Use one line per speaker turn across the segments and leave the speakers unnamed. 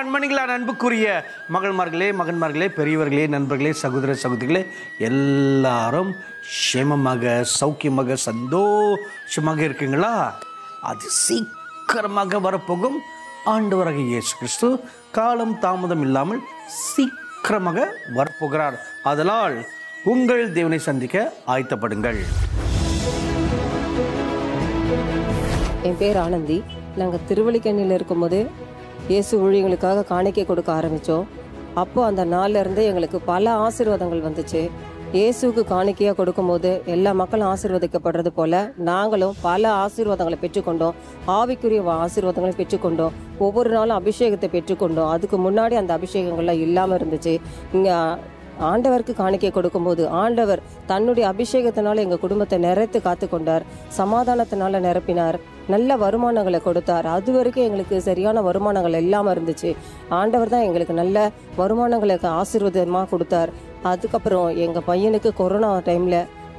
கண்மணிகளான அன்புக்குரிய மகன்மார்களே, பெரியவர்களே, நண்பர்களே, சகோதர சகோதரிகளே, எல்லாரும் க்ஷேமமாக, சௌக்கியமாக, சந்தோஷமாக இருக்குங்களா? அது சீக்கிரமாக வரப்போகும் ஆண்டவராகிய இயேசு கிறிஸ்து காலம் தாமதம் இல்லாமல் சீக்கிரமாக வரப்போகிறார். அதனால் உங்கள் தேவனை சந்திக்க ஆயத்தப்படுங்கள்.
என் பேர் ஆனந்தி. நாங்கள் திருவல்லிக்கேணியில் இருக்கும்போது இயேசு ஊழியங்களுக்காக காணிக்கை கொடுக்க ஆரம்பித்தோம். அப்போது அந்த நாளில் இருந்தே எங்களுக்கு பல ஆசீர்வாதங்கள் வந்துச்சு. இயேசுக்கு காணிக்கையாக கொடுக்கும்போது எல்லா மக்களும் ஆசீர்வதிக்கப்படுறது போல் நாங்களும் பல ஆசீர்வாதங்களை பெற்றுக்கொண்டோம். ஆவிக்குரிய ஆசீர்வாதங்களை பெற்றுக்கொண்டோம். ஒவ்வொரு நாளும் அபிஷேகத்தை பெற்றுக்கொண்டோம். அதுக்கு முன்னாடி அந்த அபிஷேகங்கள்லாம் இல்லாமல் இருந்துச்சு. இங்கே ஆண்டவருக்கு காணிக்கை கொடுக்கும்போது ஆண்டவர் தன்னுடைய அபிஷேகத்தினால எங்கள் குடும்பத்தை நிறைத்து காத்து கொண்டார். சமாதானத்தினால நிரப்பினார். நல்ல வருமானங்களை கொடுத்தார். அது வரைக்கும் எங்களுக்கு சரியான வருமானங்கள் இல்லாமல் இருந்துச்சு. ஆண்டவர் தான் எங்களுக்கு நல்ல வருமானங்களுக்கு ஆசீர்வாதமாக கொடுத்தார். அதுக்கப்புறம் எங்கள் பையனுக்கு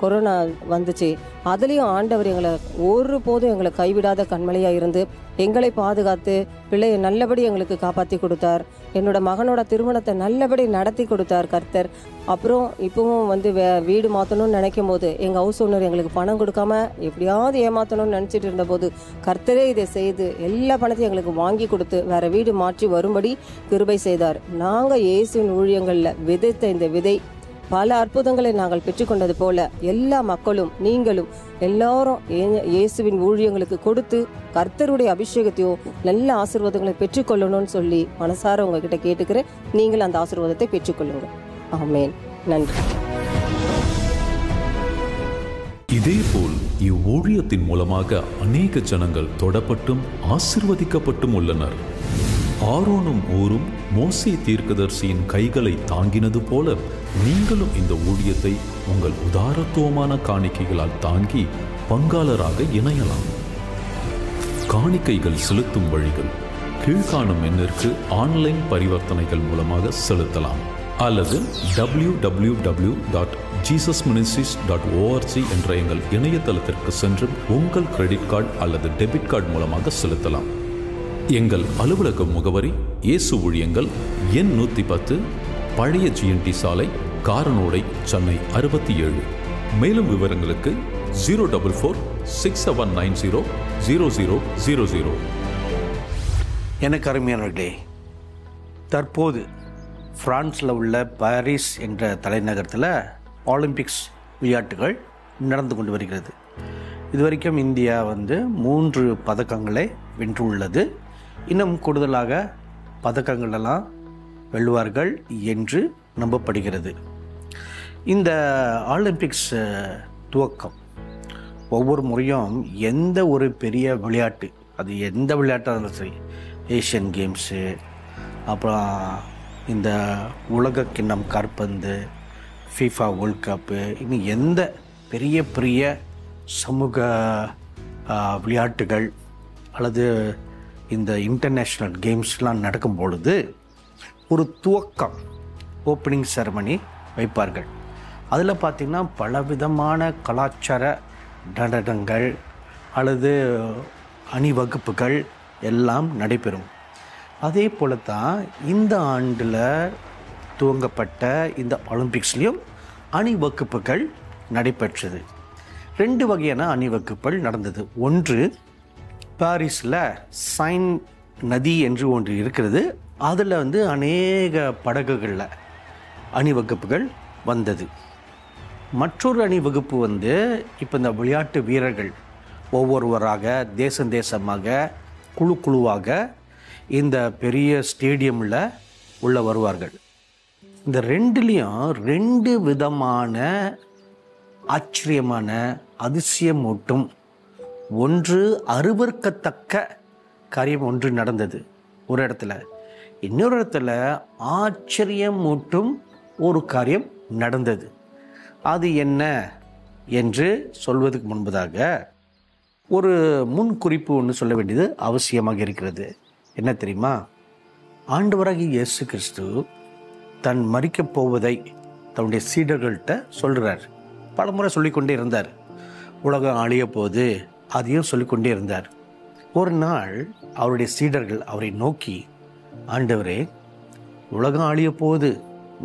கொரோனா வந்துச்சு. அதுலேயும் ஆண்டவர் எங்களை ஒருபோதும் எங்களை கைவிடாத கண்மலையாக இருந்து எங்களை பாதுகாத்து பிள்ளையை நல்லபடி எங்களுக்கு காப்பாற்றி கொடுத்தார். என்னோட மகனோட திருமணத்தை நல்லபடி நடத்தி கொடுத்தார் கர்த்தர். அப்புறம் இப்பவும் வீடு மாற்றணும்னு நினைக்கும் போது எங்கள் ஹவுஸ் ஓனர் எங்களுக்கு பணம் கொடுக்காம எப்படியாவது ஏமாற்றணும்னு நினச்சிட்டு இருந்தபோது கர்த்தரே இதை செய்து எல்லா பணத்தையும் எங்களுக்கு வாங்கி கொடுத்து வேற வீடு மாற்றி வரும்படி கிருபை செய்தார். நாங்கள் இயேசுவின் ஊழியங்களில் விதைத்த இந்த விதை பல அற்புதங்களை நாங்கள் பெற்றுக்கொண்டது போல எல்லா மக்களும் நீங்களும் எல்லாரும் இயேசுவின் ஊழியங்களுக்கு கொடுத்து கர்த்தருடைய அபிஷேகத்தையும் நல்ல ஆசீர்வாதங்களை பெற்றுக்கொள்ளணும்னு சொல்லி மனசார உங்ககிட்ட கேட்டுக்கிறேன். நீங்கள் அந்த ஆசீர்வாதத்தை பெற்றுக்கொள்ளுங்க. ஆமேன். நன்றி.
இதேபோல் இவ்வூழியத்தின் மூலமாக அநேக ஜனங்கள் தொடப்பட்டும் ஆசீர்வதிக்கப்பட்டும் உள்ளனர். ஆரோனும் ஊரும் மோசே தீர்க்கதரிசியின் கைகளை தாங்கினது போல நீங்களும் இந்த ஊழியத்தை உங்கள் உதாரத்துவமான காணிக்கைகளால் தாங்கி பங்காளராக இணையலாம். காணிக்கைகள் செலுத்தும் வழிகள் கீழ்காணும் எண்ணிற்கு ஆன்லைன் பரிவர்த்தனைகள் மூலமாக செலுத்தலாம் அல்லது www.jesusministries.org என்ற எங்கள் இணையதளத்திற்கு சென்று உங்கள் கிரெடிட் கார்டு அல்லது டெபிட் கார்டு மூலமாக செலுத்தலாம். எங்கள் அலுவலக முகவரி இயேசு ஊழியங்கள் எண் 110 பழைய GNT சாலை, காரனோடை, சென்னை 67. மேலும் விவரங்களுக்கு 044-6790-0000.
எனக்கு அருமையானவர்களே, தற்போது பிரான்ஸில் உள்ள பாரிஸ் என்ற தலைநகரத்தில் ஒலிம்பிக்ஸ் விளையாட்டுகள் நடந்து கொண்டு வருகிறது. இதுவரைக்கும் இந்தியா 3 பதக்கங்களை வென்றுள்ளது. இன்னும் கூடுதலாக பதக்கங்களெல்லாம் வெல்லுவார்கள் என்று நம்பப்படுகிறது. இந்த ஒலிம்பிக்ஸ் துவக்கம் ஒவ்வொரு முறையும் எந்த ஒரு பெரிய விளையாட்டு, அது எந்த விளையாட்டாக இருந்தாலும் சரி, ஏஷியன் கேம்ஸு, அப்புறம் இந்த உலக கிண்ணம் காற்பந்து, FIFA வேர்ல்ட் கப்பு, இன்னும் எந்த பெரிய பெரிய சமூக விளையாட்டுகள் அல்லது இந்த இன்டர்நேஷ்னல் கேம்ஸ்லாம் நடக்கும் பொழுது ஒரு துவக்கம், ஓப்பனிங் செரமனி வைப்பார்கள். அதில் பார்த்திங்கன்னா பலவிதமான கலாச்சார நடனங்கள் அல்லது அணிவகுப்புகள் எல்லாம் நடைபெறும். அதே போல தான் இந்த ஆண்டில் துவங்கப்பட்ட இந்த ஒலிம்பிக்ஸ்லேயும் அணிவகுப்புகள் நடைபெற்றது. 2 வகையான அணிவகுப்புகள் நடந்தது. ஒன்று பாரிஸில் சைன் நதி என்று ஒன்று இருக்கிறது. அதில் அநேக படகுகளில் அணிவகுப்புகள் வந்தது. மற்றொரு அணிவகுப்பு இப்போ இந்த விளையாட்டு வீரர்கள் ஒவ்வொருவராக தேசமாக குழுவாக இந்த பெரிய ஸ்டேடியமில் உள்ள வருவார்கள். இந்த 2லேயும் 2 விதமான ஆச்சரியமான அதிசயமூட்டும் ஒன்று அருவருக்கத்தக்க காரியம் ஒன்று நடந்தது ஒரு இடத்துல. இன்னொரு இடத்துல ஆச்சரியமூட்டும் ஒரு காரியம் நடந்தது. அது என்ன என்று சொல்வதற்கு முன்பதாக ஒரு முன்குறிப்பு ஒன்று சொல்ல வேண்டியது அவசியமாக இருக்கிறது. என்ன தெரியுமா? ஆண்டவராகிய இயேசு கிறிஸ்து தன் மரிக்கப் போவதை தன்னுடைய சீடர்கள்ட்ட சொல்கிறார். பல முறை சொல்லிக்கொண்டே இருந்தார். உலகம் அழிய போது அதையும் சொல்லிக்கொண்டே இருந்தார். ஒரு நாள் அவருடைய சீடர்கள் அவரை நோக்கி, ஆண்டவரே, உலகம் அழிய போது,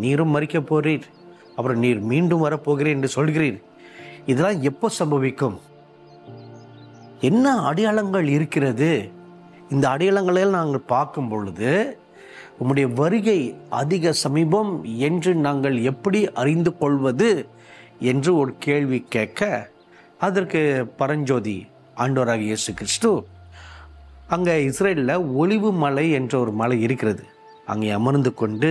நீரும் மறிக்க போறீர், அப்புறம் நீர் மீண்டும் வரப்போகிறீர் என்று சொல்கிறீர். இதெல்லாம் எப்போ சம்பவிக்கும்? என்ன அடையாளங்கள் இருக்கிறது? இந்த அடையாளங்களையும் நாங்கள் பார்க்கும் பொழுது உம்முடைய வருகை அதிக சமீபம் என்று நாங்கள் எப்படி அறிந்து கொள்வது என்று ஒரு கேள்வி கேட்க, அதற்கு பரஞ்சோதி ஆண்டவராகிய இயேசு கிறிஸ்து அங்கே இஸ்ரேலில் ஒலிவு மலை என்ற ஒரு மலை இருக்கிறது. அங்கே அமர்ந்து கொண்டு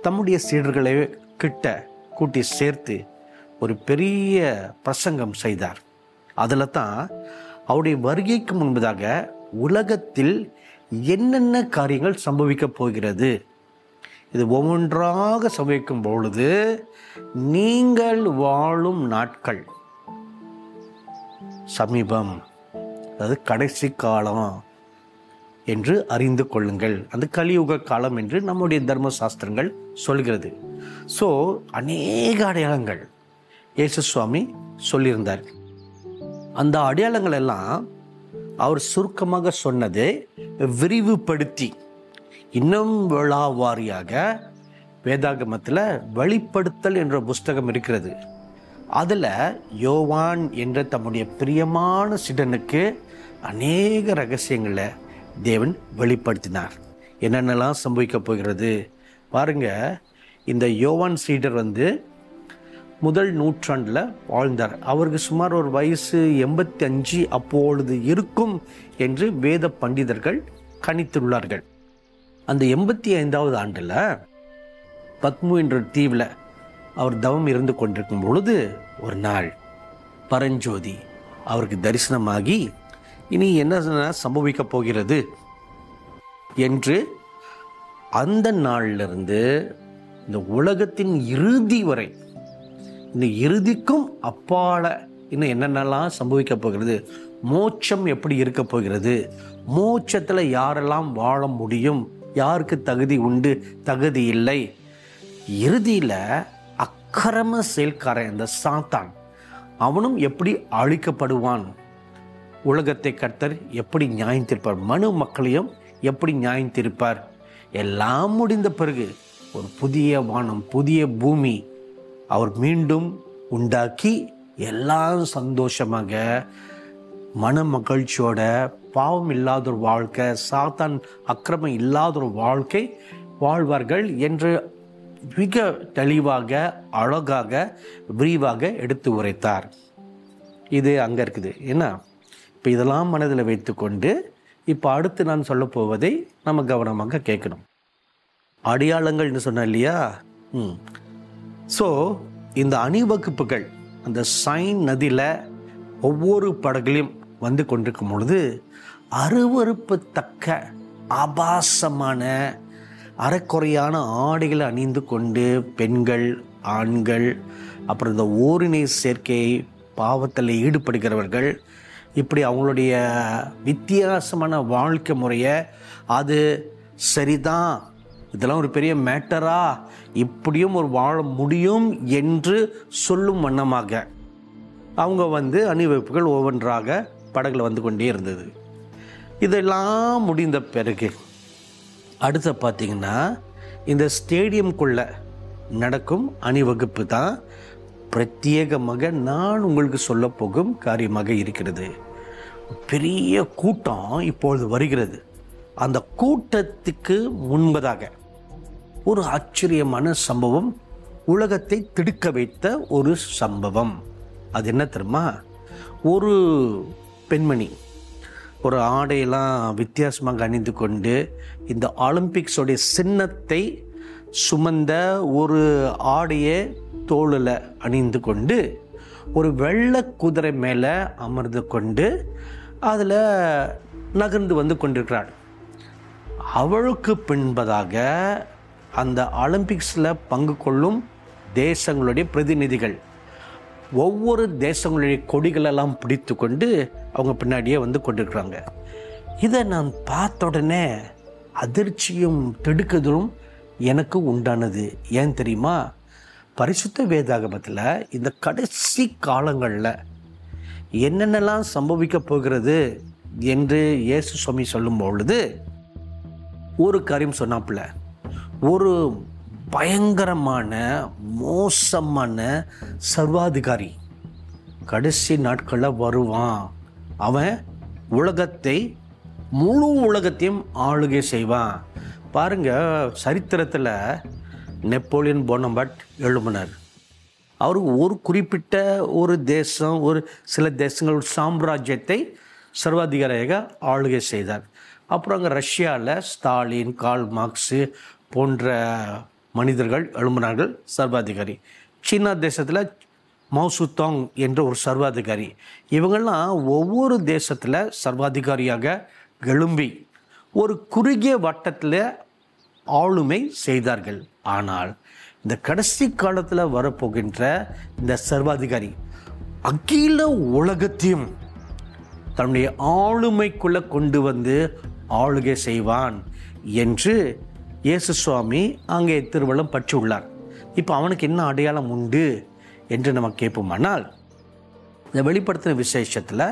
தம்முடைய சீடர்களை கிட்ட கூட்டி சேர்த்து ஒரு பெரிய பிரசங்கம் செய்தார். அதில் தான் அவருடைய வருகைக்கு முன்பதாக உலகத்தில் என்னென்ன காரியங்கள் சம்பவிக்க போகிறது, இது ஒவ்வொன்றாக சம்பவிக்கும் பொழுது நீங்கள் வாழும் நாட்கள் சமீபம், அதாவது கடைசி காலம் என்று அறிந்து கொள்ளுங்கள். அந்த கலியுக காலம் என்று நம்முடைய தர்ம சாஸ்திரங்கள் சொல்கிறது. ஸோ அநேக அடையாளங்கள் இயேசு சுவாமி சொல்லியிருந்தார். அந்த அடையாளங்கள் எல்லாம் அவர் சுருக்கமாக சொன்னதை விரிவுபடுத்தி இன்னும் விழாவாரியாக வேதாகமத்தில் வெளிப்படுத்தல் என்ற புஸ்தகம் இருக்கிறது. அதில் யோவான் என்ற தம்முடைய பிரியமான சீடனுக்கு அநேக ரகசியங்களை தேவன் வெளிப்படுத்தினார். என்னென்னலாம் சம்பவிக்க போகிறது பாருங்க. இந்த யோவான் சீடர் முதல் நூற்றாண்டில் வாழ்ந்தார். அவருக்கு சுமார் ஒரு வயசு 85 அப்பொழுது இருக்கும் என்று வேத பண்டிதர்கள் கணித்துள்ளார்கள். அந்த 85வது ஆண்டில் பத்மு என்ற தீவில் அவர் தவம் இருந்து கொண்டிருக்கும் பொழுது ஒரு நாள் பரஞ்சோதி அவருக்கு தரிசனமாகி, இனி என்ன சம்பவிக்க போகிறது என்று அந்த நாளிலிருந்து இந்த உலகத்தின் இறுதி வரை, இந்த இறுதிக்கும் அப்பால இன்னும் என்னென்னலாம் சம்பவிக்க போகிறது, மோட்சம் எப்படி இருக்க போகிறது, மோட்சத்தில் யாரெல்லாம் வாழ முடியும், யாருக்கு தகுதி உண்டு தகுதி இல்லை, இறுதியில் அக்கிரம செயல்காரன் இந்த சாத்தான் அவனும் எப்படி அழிக்கப்படுவான், உலகத்தை கர்த்தர் எப்படி நியாயம் தீர்ப்பார், மனு மக்களையும் எப்படி நியாயம் தீர்ப்பார், எல்லாம் முடிந்த பிறகு ஒரு புதிய வானம் புதிய பூமி அவர் மீண்டும் உண்டாக்கி எல்லாம் சந்தோஷமாக மன மகிழ்ச்சியோட பாவம் இல்லாத ஒரு வாழ்க்கை, சாத்தான் அக்கிரமம் இல்லாத ஒரு வாழ்க்கை வாழ்வார்கள் என்று மிக தெளிவாக அழகாக விரிவாக எடுத்து உரைத்தார். இது அங்கே இருக்குது. ஏன்னா இப்போ இதெல்லாம் மனதில் வைத்துக்கொண்டு இப்போ அடுத்து நான் சொல்ல போவதை நம்ம கவனமாக கேட்கணும். அடையாளங்கள்னு சொன்ன இல்லையா? ஸோ இந்த அணிவகுப்புகள் அந்த சைன் நதியில் ஒவ்வொரு படகுலையும் வந்து கொண்டிருக்கும் பொழுது அருவருப்பு தக்க ஆபாசமான அறக்குறையான ஆடைகளை அணிந்து கொண்டு பெண்கள் ஆண்கள் அப்புறம் இந்த ஓரினை சேர்க்கை பாவத்தில் ஈடுபடுகிறவர்கள் இப்படி அவங்களுடைய வித்தியாசமான வாழ்க்கை முறையை, அது சரிதான், இதெல்லாம் ஒரு பெரிய மேட்டரா, இப்படியும் ஒரு வாழ முடியும் என்று சொல்லும் வண்ணமாக அவங்க அணிவகுப்புகள் ஒவ்வொன்றாக படகுல வந்து கொண்டே இருந்தது. இதெல்லாம் முடிந்த பிறகு அடுத்த பார்த்தீங்கன்னா இந்த ஸ்டேடியம்குள்ள நடக்கும் அணிவகுப்பு தான் பிரத்யேகமாக நான் உங்களுக்கு சொல்ல போகும் காரியமாக இருக்கிறது. பெரிய கூட்டம் இப்பொழுது வருகிறது. அந்த கூட்டத்துக்கு முன்பதாக ஒரு ஆச்சரியமான சம்பவம், உலகத்தை திடுக்க வைத்த ஒரு சம்பவம். அது என்ன தெரியுமா? ஒரு பெண்மணி ஒரு ஆடையெல்லாம் வித்தியாசமாக அணிந்து கொண்டு இந்த ஒலிம்பிக்ஸோடைய சின்னத்தை சுமந்த ஒரு ஆடையை தோளில் அணிந்து கொண்டு ஒரு வெள்ளை குதிரை மேலே அமர்ந்து கொண்டு அதில் நகர்ந்து வந்து கொண்டிருக்கிறாள். அவளுக்கு பின்பதாக அந்த ஒலிம்பிக்ஸில் பங்கு கொள்ளும் தேசங்களுடைய பிரதிநிதிகள் ஒவ்வொரு தேசங்களுடைய கொடிகளெல்லாம் பிடித்து கொண்டு அவங்க பின்னாடியே வந்து கொண்டிருக்கிறாங்க. இதை நான் பார்த்த உடனே அதிர்ச்சியும் திடுக்குதலும் எனக்கு உண்டானது. ஏன் தெரியுமா? பரிசுத்த வேதாகமத்தில் இந்த கடைசி காலங்களில் என்னென்னலாம் சம்பவிக்க போகிறது என்று இயேசு சுவாமி சொல்லும் பொழுது ஒரு காரியம் சொன்னாப்புல, ஒரு பயங்கரமான மோசமான சர்வாதிகாரி கடைசி நாட்களில் வருவான். அவன் உலகத்தை, முழு உலகத்தையும் ஆளுகை செய்வான். பாருங்க, சரித்திரத்தில் நெப்போலியன் போனபார்ட் எழுப்பினார். அவருக்கு ஒரு குறிப்பிட்ட ஒரு தேசம், ஒரு சில தேசங்கள், சாம்ராஜ்யத்தை சர்வாதிகாரியாக ஆளுகை செய்தார். அப்புறம் அங்கே ரஷ்யாவில் ஸ்டாலின், கார்ல் மார்க்ஸு போன்ற மனிதர்கள் எழும்பினார்கள், சர்வாதிகாரி. சீனா தேசத்தில் மௌசுதாங் என்ற ஒரு சர்வாதிகாரி. இவங்கெல்லாம் ஒவ்வொரு தேசத்தில் சர்வாதிகாரியாக எழும்பி ஒரு குறுகிய வட்டத்தில் ஆளுமை செய்தார்கள். ஆனால் இந்த கடைசி காலத்தில் வரப்போகின்ற இந்த சர்வாதிகாரி அகில உலகத்தையும் தன்னுடைய ஆளுமைக்குள்ளே கொண்டு வந்து ஆளுகை செய்வான் என்று இயேசு சுவாமி அங்கே திருவள்ளுவம் பற்றி உள்ளார். இப்போ அவனுக்கு என்ன அடையாளம் உண்டு என்று நம்ம கேட்போமானால், இந்த வெளிப்படுத்தின விசேஷத்தில்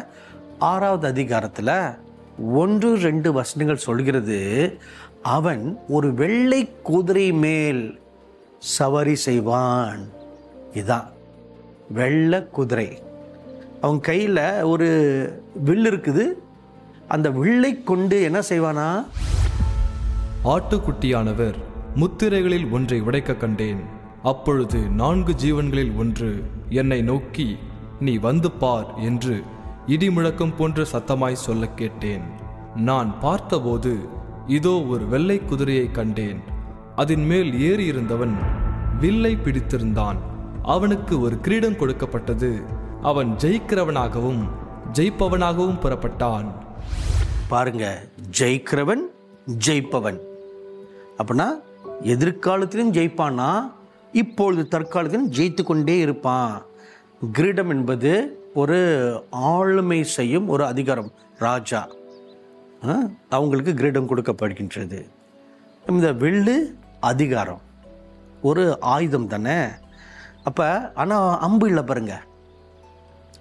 6வது அதிகாரத்தில் 1-2 வசனங்கள் சொல்கிறது, அவன் ஒரு வெள்ளை குதிரை மேல் சவாரி செய்வான். இதுதான் வெள்ளை குதிரை. அவன் கையில் ஒரு வில் இருக்குது. அந்த வில்லை கொண்டு என்ன செய்வானா?
ஆட்டுக்குட்டியானவர் முத்திரைகளில் ஒன்றை உடைக்க கண்டேன். அப்பொழுது 4 ஜீவன்களில் ஒன்று என்னை நோக்கி, நீ வந்து பார் என்று இடிமுழக்கம் போன்ற சத்தமாய் சொல்ல கேட்டேன். நான் பார்த்தபோது இதோ ஒரு வெள்ளை குதிரையை கண்டேன். அதன் மேல் ஏறி இருந்தவன் வில்லை பிடித்திருந்தான். அவனுக்கு ஒரு கிரீடம் கொடுக்கப்பட்டது. அவன் ஜெயிக்கிறவனாகவும் ஜெயிப்பவனாகவும் புறப்பட்டான்.
பாருங்க, ஜெயிக்கிறவன், ஜெயிப்பவன். அப்படின்னா எதிர்காலத்திலும் ஜெயிப்பானா, இப்பொழுது தற்காலத்திலும் ஜெயித்து கொண்டே இருப்பான். கிரீடம் என்பது ஒரு ஆளுமை செய்யும் ஒரு அதிகாரம். ராஜா அவங்களுக்கு கிரீடம் கொடுக்கப்படுகின்றது. இந்த வில்லு அதிகாரம், ஒரு ஆயுதம் தானே. அப்போ ஆனால் அம்பு இல்லை பாருங்க.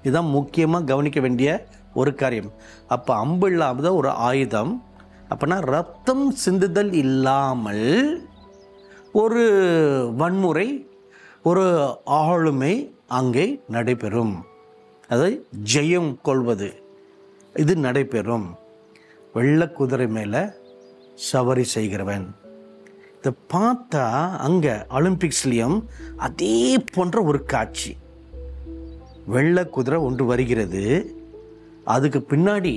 இதுதான் முக்கியமாக கவனிக்க வேண்டிய ஒரு காரியம். அப்போ அம்பு இல்லாத ஒரு ஆயுதம். அப்போனா ரத்தம் சிந்துதல் இல்லாமல் ஒரு வன்முறை, ஒரு ஆளுமை அங்கே நடைபெறும். அதை ஜெயம் கொள்வது இது நடைபெறும். வெள்ளை குதிரை மேலே சவாரி செய்கிறவன். இதை பார்த்தா அங்கே ஒலிம்பிக்ஸ்லேயும் அதே போன்ற ஒரு காட்சி. வெள்ளை குதிரை ஒன்று வருகிறது. அதுக்கு பின்னாடி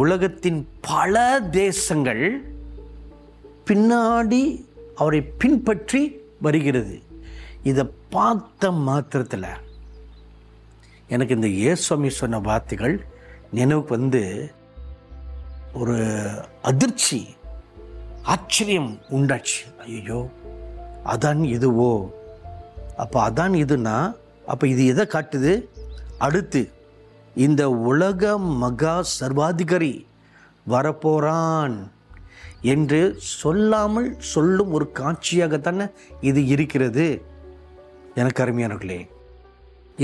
உலகத்தின் பல தேசங்கள் பின்னாடி அவரை பின்பற்றி வருகிறது. இதை பார்த்த மாத்திரத்தில் எனக்கு இந்த இயேசுவாமி சொன்ன வார்த்தைகள் நினைவுக்கு வந்து ஒரு அதிர்ச்சி, ஆச்சரியம் உண்டாச்சு. ஐயோ, அதான் இதுவோ? அப்போ அதான் இதுனா அப்போ இது எதை காட்டுது? அடுத்து இந்த உலக மகா சர்வாதிகாரி வரப்போறான் என்று சொல்லாமல் சொல்லும் ஒரு காட்சியாகத்தானே இது இருக்கிறது. எனக்கு அருமையானவர்களே,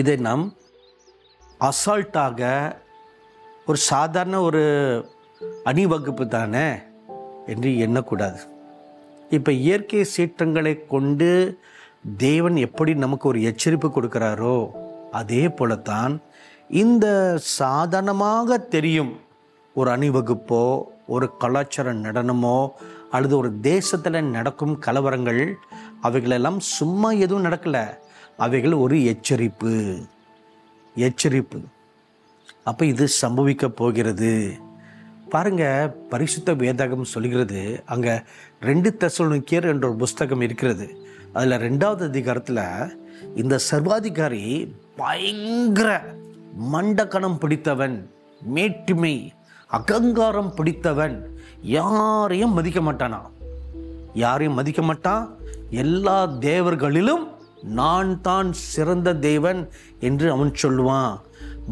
இதை நாம் அசால்ட்டாக ஒரு சாதாரண ஒரு அணிவகுப்பு தானே என்று எண்ணக்கூடாது. இப்போ இயற்கை சீற்றங்களை கொண்டு தேவன் எப்படி நமக்கு ஒரு எச்சரிப்பு கொடுக்கிறாரோ அதே போலத்தான் இந்த சாதாரணமாக தெரியும் ஒரு அணிவகுப்போ, ஒரு கலாச்சார நடனமோ, அல்லது ஒரு தேசத்தில் நடக்கும் கலவரங்கள், அவைகளெல்லாம் சும்மா எதுவும் நடக்கலை. அவைகள் ஒரு எச்சரிப்பு. அப்போ இது சம்பவிக்க போகிறது. பாருங்க, பரிசுத்த வேதாகம் சொல்கிறது. அங்கே 2 தெசலோனிக்கேயர் என்ற ஒரு புஸ்தகம் இருக்கிறது. அதில் 2வது அதிகாரத்தில் இந்த சர்வாதிகாரி பயங்கர மண்டக்கணம் பிடித்தவன், மேட்டுமை, அகங்காரம் பிடித்தவன். யாரையும் மதிக்க மாட்டான். எல்லா தேவர்களிலும் நான் தான் சிறந்த தேவன் என்று அவன் சொல்லுவான்.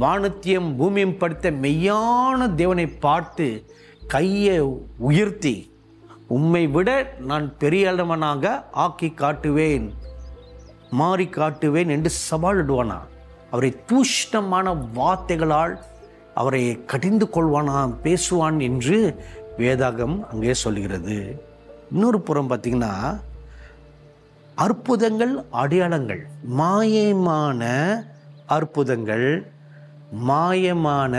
வானத்தையும் பூமியும் படைத்த மெய்யான தேவனை பார்த்து கையை உயர்த்தி, உம்மை விட நான் பெரியவனாக ஆக்கி காட்டுவேன், மாறி காட்டுவேன் என்று சவாலிடுவானா. அவரை தூஷ்ணமான வார்த்தைகளால் அவரை கடிந்து கொள்வானா, பேசுவான் என்று வேதாகம் அங்கே சொல்கிறது. இன்னொரு புறம் பார்த்திங்கன்னா அற்புதங்கள், அடையாளங்கள், மாயமான அற்புதங்கள், மாயமான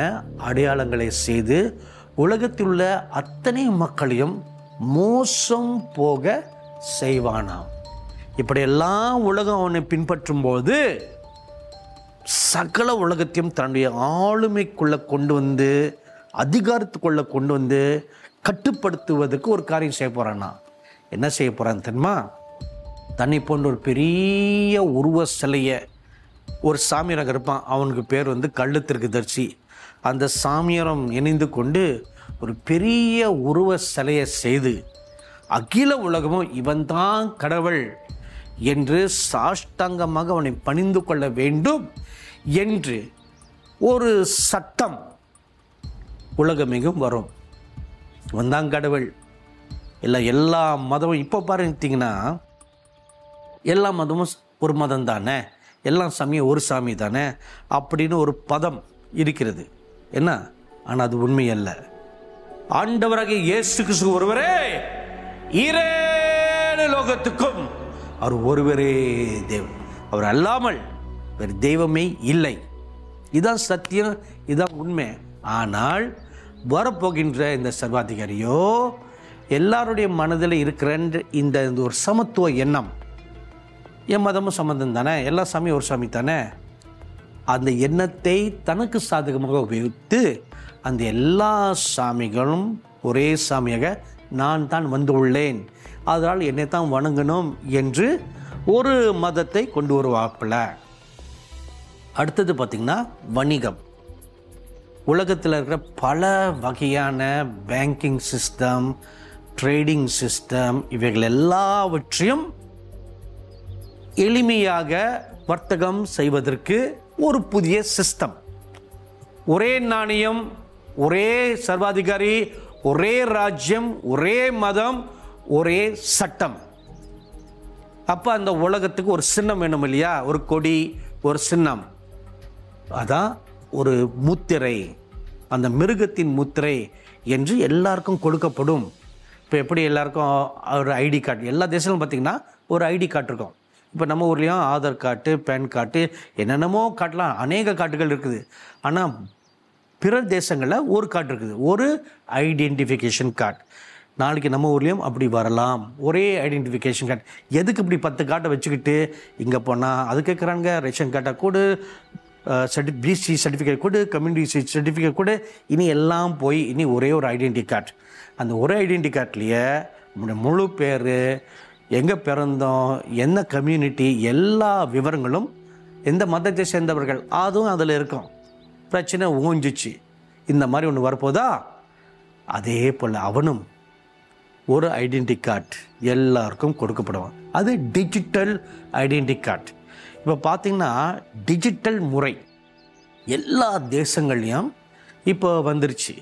அடையாளங்களை செய்து உலகத்தில் உள்ள அத்தனை மக்களையும் மோசம் போக செய்வானாம். இப்படியெல்லாம் உலகம் அவனை பின்பற்றும் போது சகல உலகத்தையும் தன்னுடைய ஆளுமைக்குள்ள கொண்டு வந்து, அதிகாரத்துக்குள்ள கொண்டு வந்து கட்டுப்படுத்துவதற்கு ஒரு காரியம் செய்ய போறான்னா. என்ன செய்ய போறான்னு தெரியுமா? தன்னை போன்ற ஒரு பெரிய உருவ சிலையை, ஒரு சாமியாரம் இருப்பான், அவனுக்கு பேர் கள்ளத்திற்கு தரிசி. அந்த சாமியாரம் இணைந்து கொண்டு ஒரு பெரிய உருவ சிலையை செய்து அகில உலகமும் இவன் தான் கடவுள் என்று சாஷ்டாங்கமாக அவனை பணிந்து கொள்ள வேண்டும் என்று ஒரு சட்டம் உலகமெங்கும் வரும். இவன் தான் கடவுள். எல்லா மதமும் இப்போ பாருங்கன்னா எல்லா மதமும் ஒரு மதம் தானே, எல்லா சாமியும் ஒரு சாமி தானே அப்படின்னு ஒரு பதம் இருக்கிறது. என்ன? ஆனால் அது உண்மை அல்ல. ஆண்டவராகிய இயேசு கிறிஸ்து ஒருவரே ஈரேழு லோகத்துக்கும் அவர் ஒருவரே தேவன். அவர் அல்லாமல் வேறு தெய்வமே இல்லை. இதுதான் சத்தியம், இதுதான் உண்மை. ஆனால் வரப்போகின்ற இந்த சர்வாதிகாரியோ எல்லாருடைய மனதில் இருக்கிற இந்த ஒரு சமத்துவ எண்ணம், என் மதமும் சம்மந்தம் தானே, எல்லா சாமியும் ஒரு சாமி தானே, அந்த எண்ணத்தை தனக்கு சாதகமாக உபயோகித்து அந்த எல்லா சாமிகளும் ஒரே சாமியாக நான் தான் வந்துள்ளேன், அதனால் என்னை தான் வணங்கணும் என்று ஒரு மதத்தை கொண்டு வருவாப்பில். அடுத்தது பார்த்திங்கன்னா வணிகம். உலகத்தில் இருக்கிற பல வகையான பேங்கிங் சிஸ்டம், ட்ரேடிங் சிஸ்டம், இவைகள் எல்லாவற்றையும் எளிமையாக வர்த்தகம் செய்வதற்கு ஒரு புதிய சிஸ்டம். ஒரே நாணயம், ஒரே சர்வாதிகாரி, ஒரே ராஜ்யம், ஒரே மதம், ஒரே சட்டம். அப்போ அந்த உலகத்துக்கு ஒரு சின்னம் வேணும் இல்லையா? ஒரு கொடி, ஒரு சின்னம். அதான் ஒரு முத்திரை, அந்த மிருகத்தின் முத்திரை என்று எல்லாருக்கும் கொடுக்கப்படும். இப்போ எப்படி எல்லாருக்கும் ஒரு ஐடி கார்டு, எல்லா தேசங்களும் பார்த்திங்கன்னா ஒரு ஐடி கார்டு இருக்கும். இப்போ நம்ம ஊர்லேயும் ஆதார் கார்டு, பேன் கார்டு, என்னென்னமோ கார்டெலாம் அநேக கார்டுகள் இருக்குது. ஆனால் பிற தேசங்களில் ஒரு கார்டு இருக்குது, ஒரு ஐடென்டிஃபிகேஷன் கார்டு. நாளைக்கு நம்ம ஊர்லேயும் அப்படி வரலாம், ஒரே ஐடென்டிஃபிகேஷன் கார்டு. எதுக்கு இப்படி 10 கார்டை வச்சுக்கிட்டு இங்கே போனால் அது கேட்குறாங்க, ரேஷன் கார்டை கொடு, பிசி சர்டிஃபிகேட் கொடு, கம்யூனிட்டி சர்டிஃபிகேட் கொடு, இனி எல்லாம் போய் இனி ஒரே ஒரு ஐடென்டி கார்டு. அந்த ஒரே ஐடென்டி கார்ட்லேயே முழு பேர், எங்கே பிறந்தோம், என்ன கம்யூனிட்டி, எல்லா விவரங்களும், எந்த மதத்தை சேர்ந்தவர்கள், அதுவும் அதில் இருக்கும். பிரச்சனை ஊஞ்சிச்சு. இந்த மாதிரி ஒன்று வரப்போதா? அதே போல் அவனும் ஒரு ஐடென்டி கார்டு எல்லாருக்கும் கொடுக்கப்படுவான். அது டிஜிட்டல் ஐடென்டி கார்டு. இப்போ பார்த்திங்கன்னா டிஜிட்டல் முறை எல்லா தேசங்கள்லையும் இப்போ வந்துருச்சு.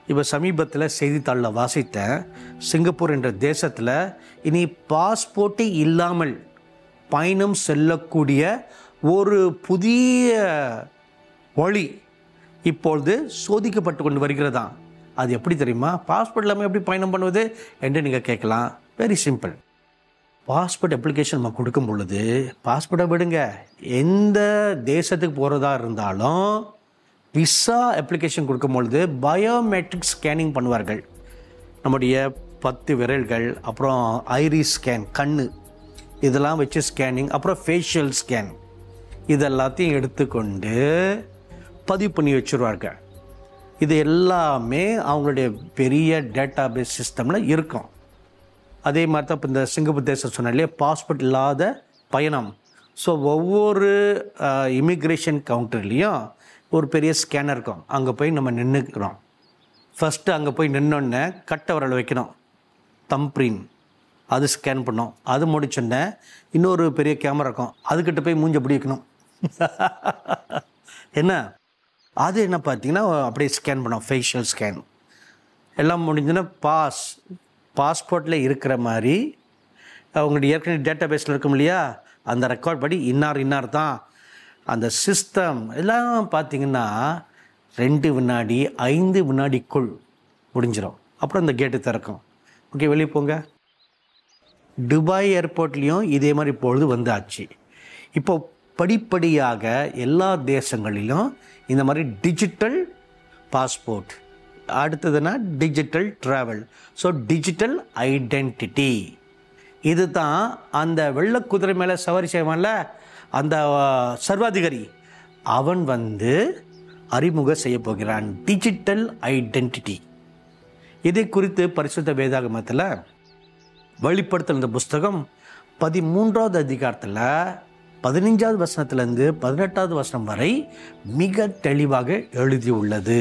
இப்போ சமீபத்தில் செய்தித்தாளில் வாசித்தேன், சிங்கப்பூர் என்ற தேசத்தில் இனி பாஸ்போர்ட்டே இல்லாமல் பயணம் செல்லக்கூடிய ஒரு புதிய வழி இப்பொழுது சோதிக்கப்பட்டு கொண்டு வருகிறதாம். அது எப்படி தெரியுமா? பாஸ்போர்ட் இல்லாமல் எப்படி பயணம் பண்ணுவது என்று நீங்கள் கேட்கலாம். Very simple. பாஸ்போர்ட் அப்ளிகேஷன் நம்ம கொடுக்கும் பொழுது, பாஸ்போர்ட்டை விடுங்க, எந்த தேசத்துக்கு போகிறதா இருந்தாலும் விசா அப்ளிகேஷன் கொடுக்கும் பொழுது பயோமெட்ரிக் ஸ்கேனிங் பண்ணுவார்கள். நம்முடைய 10 விரல்கள், அப்புறம் ஐரிஸ் ஸ்கேன், கண்ணு, இதெல்லாம் வச்சு ஸ்கேனிங், அப்புறம் ஃபேஷியல் ஸ்கேன், இதெல்லாத்தையும் எடுத்துக்கொண்டு பதிவு பண்ணி வச்சுருவார்கள். இது எல்லாமே அவங்களுடைய பெரிய டேட்டா பேஸ் சிஸ்டமில் இருக்கும். அதே மாதிரி தான் இப்போ இந்த சிங்கப்பூர் தேசம் சொன்னாலே பாஸ்போர்ட் இல்லாத பயணம். ஸோ ஒவ்வொரு இமிக்ரேஷன் கவுண்டர்லேயும் ஒரு பெரிய ஸ்கேனர் இருக்கும். அங்கே போய் நம்ம நின்றுக்கிறோம். ஃபஸ்ட்டு அங்கே போய் நின்னோடனே கட்டை விரல் வைக்கணும், தம்பிரின், அது ஸ்கேன் பண்ணோம். அது முடிச்சோடனே இன்னொரு பெரிய கேமரா இருக்கும், அதுக்கிட்ட போய் மூஞ்ச பிடி வைக்கணும். என்ன அது என்ன பார்த்தீங்கன்னா அப்படியே ஸ்கேன் பண்ணோம், ஃபேஷியல் ஸ்கேன். எல்லாம் முடிஞ்சுன்னா பாஸ்போர்ட்டில் இருக்கிற மாதிரி அவங்களுடைய ஏற்கனவே டேட்டா பேஸில் இருக்கும் இல்லையா, அந்த ரெக்கார்ட் படி இன்னார் தான். அந்த சிஸ்டம் எல்லாம் பார்த்திங்கன்னா 2 வினாடி 5 வினாடிக்குள் முடிஞ்சிடும். அப்புறம் இந்த கேட்டு திறக்கும். ஓகே, வெளியே போங்க. துபாய் ஏர்போர்ட்லேயும் இதே மாதிரி இப்பொழுது வந்தாச்சு. இப்போ படிப்படியாக எல்லா தேசங்களிலும் இந்த மாதிரி டிஜிட்டல் பாஸ்போர்ட், அடுத்ததுன்னா digital travel, so digital identity. இது தான் அந்த வெள்ளை குதிரை மேலே சவாரி செய்வான்ல அந்த சர்வாதிகாரி, அவன் அறிமுக செய்ய போகிறான் டிஜிட்டல் ஐடென்டிட்டி. இதை குறித்து பரிசுத்த வேதாகமத்தில் வெளிப்படுத்தல் இந்த புஸ்தகம் 13வது அதிகாரத்தில் 15வது வசனத்திலிருந்து 18வது வசனம் வரை மிக தெளிவாக எழுதியுள்ளது.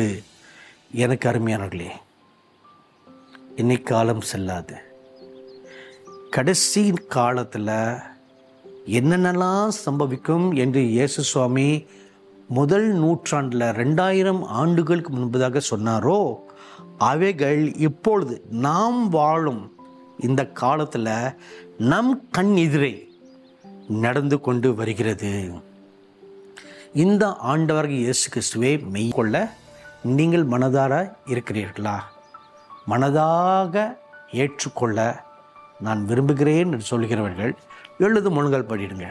எனக்கு அருமையானவர்களே, இன்னைக்கு காலம் செல்லாது. கடைசி காலத்தில் என்னென்னலாம் சம்பவிக்கும் என்று இயேசு சுவாமி முதல் நூற்றாண்டில் 2000 ஆண்டுகளுக்கு முன்பதாக சொன்னாரோ, அவைகள் இப்பொழுது நாம் வாழும் இந்த காலத்தில் நம் கண் எதிரே நடந்து கொண்டு வருகிறது. இந்த ஆண்டவராகிய இயேசு கிறிஸ்துவை மெய்கொள்ள நீங்கள் மனதார இருக்கிறீர்களா? மனதாக ஏற்றுக்கொள்ள நான் விரும்புகிறேன் என்று சொல்கிறவர்கள் எழுது முழுங்கல் படிடுங்க.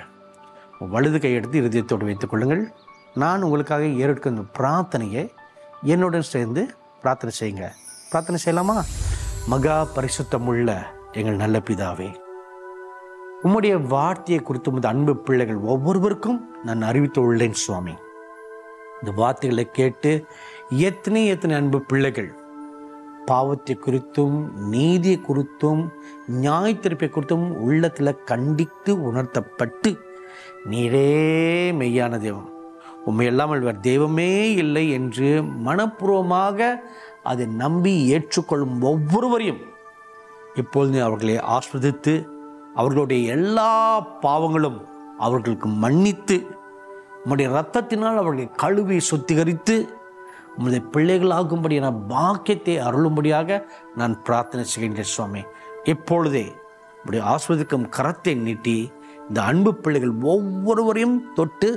வலது கையெடுத்து இருதயத்தோடு வைத்துக் கொள்ளுங்கள். நான் உங்களுக்காக ஏறெடுக்கும் இந்த பிரார்த்தனையை என்னுடன் சேர்ந்து பிரார்த்தனை செய்யுங்க. பிரார்த்தனை செய்யலாமா? மகா பரிசுத்தமுள்ள எங்கள் நல்ல பிதாவே, உம்முடைய வார்த்தையை குறித்து உமது அன்பு பிள்ளைகள் ஒவ்வொருவருக்கும் நான் அறிவித்துள்ளேன் சுவாமி. இந்த வார்த்தைகளை கேட்டு எத்தனை அன்பு பிள்ளைகள் பாவத்தை குறித்தும் நீதியை குறித்தும் நியாயத்தீர்ப்பை குறித்தும் உள்ளத்தில் கண்டித்து உணர்த்தப்பட்டு, நீரே மெய்யான தெய்வம், உண்மை இல்லாமல் வேறு தெய்வமே இல்லை என்று மனப்பூர்வமாக அதை நம்பி ஏற்றுக்கொள்ளும் ஒவ்வொருவரையும் இப்பொழுது அவர்களை ஆஸ்வதித்து அவர்களுடைய எல்லா பாவங்களும் அவர்களுக்கு மன்னித்து உம்முடைய இரத்தத்தினால் அவர்களை கழுவி சுத்திகரித்து உம்முடைய பிள்ளைகளாகும்படியான பாக்கியத்தை அருளும்படியாக நான் பிரார்த்தனை செய்கின்றேன் சுவாமி. இப்பொழுதே உம்முடைய ஆஸ்வதிக்கும் கரத்தை நீட்டி இந்த அன்பு பிள்ளைகள் ஒவ்வொருவரையும் தொட்டு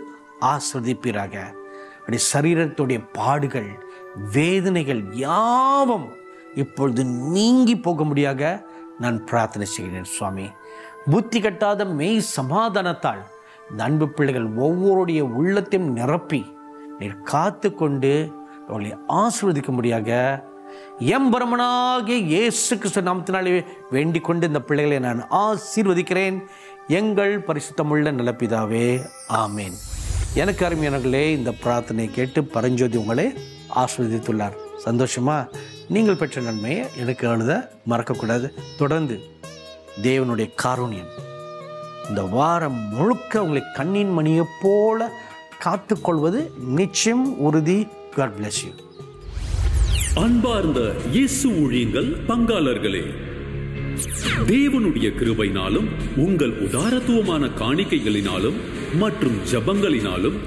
ஆஸ்வதிப்பீராக. அப்படி சரீரத்துடைய பாடுகள் வேதனைகள் யாவும் இப்பொழுது நீங்கி போகும்படியாக நான் பிரார்த்தனை செய்கிறேன் சுவாமி. புத்தி கட்டாத மெய் சமாதானத்தால் இந்த அன்பு பிள்ளைகள் ஒவ்வொருடைய உள்ளத்தையும் நிரப்பி நீர் காத்து கொண்டு அவர்களை ஆசீர்வதிக்கும்படியாக எம்பெருமானாகிய இயேசு கிறிஸ்து நாமத்தினாலே வேண்டிக் கொண்டு இந்த பிள்ளைகளை நான் ஆசீர்வதிக்கிறேன். எங்கள் பரிசுத்தமுள்ள நல்ல பிதாவே, ஆமேன். எனக்கு அருமையானவர்களே, இந்த பிரார்த்தனை கேட்டு பரஞ்சோதி உங்களை ஆசீர்வதித்துள்ளார். சந்தோஷமா? நீங்கள் பெற்ற நன்மையை எனக்கு எழுத மறக்கக்கூடாது. தொடர்ந்து தேவனுடைய காருண்யம் இந்த வாரம் முழுக்க உங்களை கண்ணின் மணியை போல காத்துக்கொள்வது நிச்சயம் உறுதி. God bless you.
அன்பார்ந்த இயேசு ஊழியங்கள் பங்காளர்களே, தேவனுடைய கிருபையினாலும் உங்கள் உதாரத்துவமான காணிக்கைகளினாலும் மற்றும் ஜபங்களினாலும்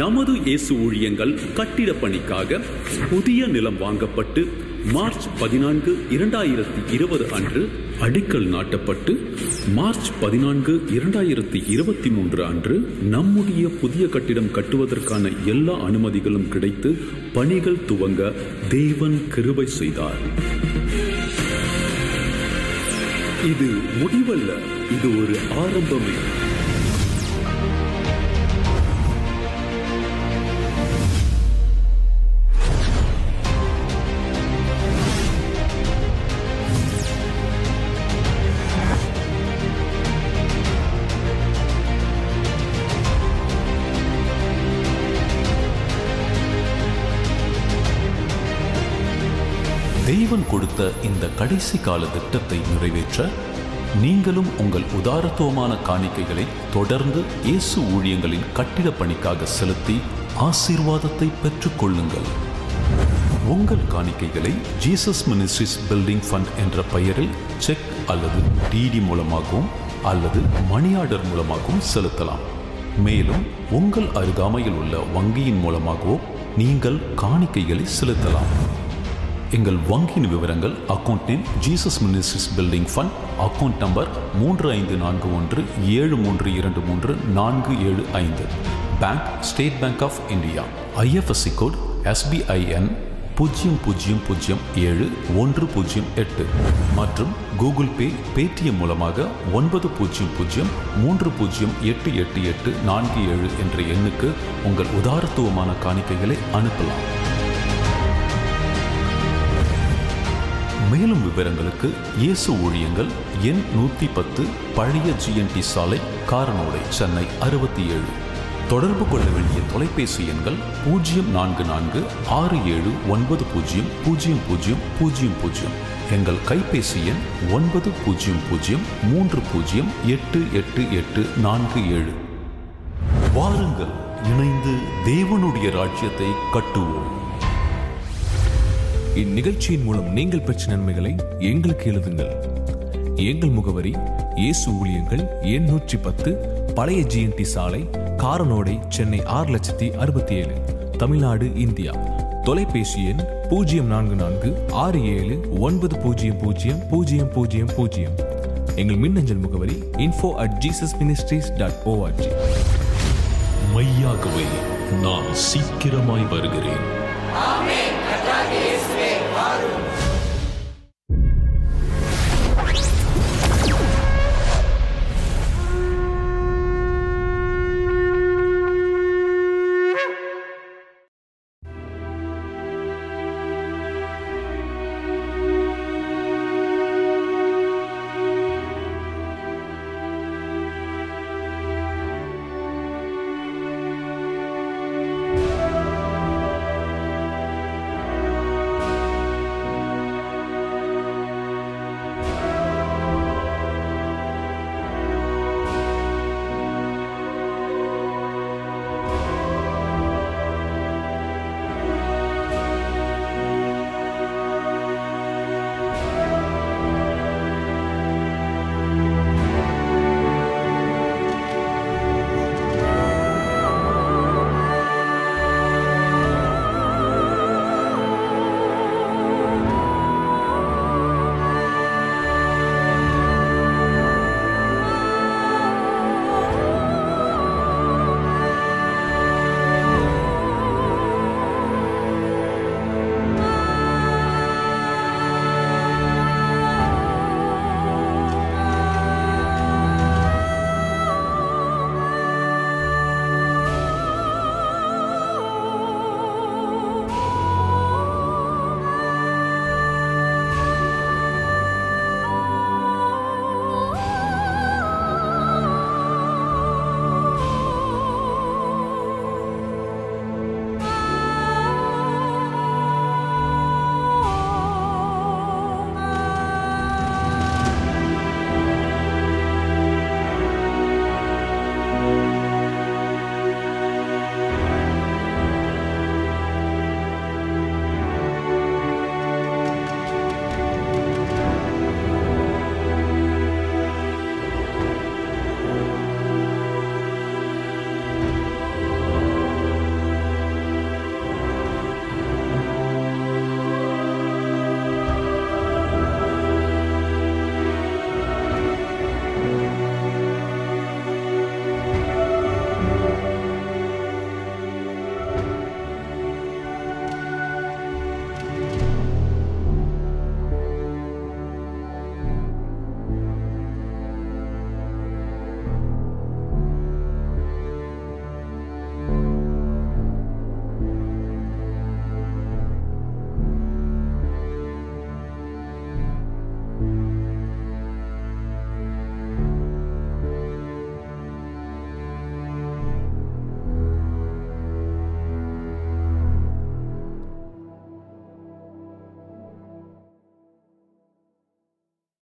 நமது இயேசு ஊழியங்கள் கட்டிட பணிக்காக புதிய நிலம் வாங்கப்பட்டு மார்ச் 14, 2020 அன்று அடிக்கல் நாட்டப்பட்டு மார்ச் 14, 2023 அன்று நம்முடைய புதிய கட்டிடம் கட்டுவதற்கான எல்லா அனுமதிகளும் கிடைத்து பணிகள் துவங்க தேவன் கிருபை செய்தார். இது முடிவல்ல, இது ஒரு ஆரம்பமே. தேவன் கொடுத்த இந்த கடைசி கால திட்டத்தை நிறைவேற்ற நீங்களும் உங்கள் உதாரத்துவமான காணிக்கைகளை தொடர்ந்து இயேசு ஊழியங்களின் கட்டிட பணிக்காக செலுத்தி ஆசீர்வாதத்தை பெற்றுக் கொள்ளுங்கள். உங்கள் காணிக்கைகளை ஜீசஸ் மினிஸ்ட்ரிஸ் பில்டிங் ஃபண்ட் என்ற பெயரில் செக் அல்லது டிடி மூலமாகவும் அல்லது மணி ஆர்டர் மூலமாகவும் செலுத்தலாம். மேலும் உங்கள் அருகாமையில் உள்ள வங்கியின் மூலமாகவோ நீங்கள் காணிக்கைகளை செலுத்தலாம். எங்கள் வங்கியின் விவரங்கள்: account name Jesus ministries building fund, account number 354173234475, bank State Bank of India, IFSC code SBIN 00071008 மற்றும் கூகுள் பே, பேடிஎம் மூலமாக 9030388847 என்ற எண்ணுக்கு உங்கள் உதாரத்துவமான காணிக்கைகளை அனுப்பலாம். மேலும் விவரங்களுக்கு இயேசு ஊழியங்கள் எண் 110 பழைய GNT சாலை, காரனோடை, சென்னை 67. தொடர்பு கொள்ள வேண்டிய தொலைபேசி எண்கள் 0446790000. எங்கள் கைபேசி எண் 9030388847. வாருங்கள், இணைந்து தேவனுடைய ராஜ்யத்தை கட்டுவோம்.
இந்நிகழ்ச்சியின் மூலம் நீங்கள் பெற்ற நன்மைகளை எங்களுக்கு எழுதுங்கள். எங்கள் முகவரி இயேசு ஊழியங்கள் எண் 110 பழைய GNT சாலை, காரனோடை, சென்னை 6067, தமிழ்நாடு, இந்தியா. தொலைபேசி எண் 044679000000. எங்கள் மின்னஞ்சல் முகவரி info@jesusministries.org.
மெய்யாகவே நான் சீக்கிரமாய் வருகிறேன்.
ஆமென்.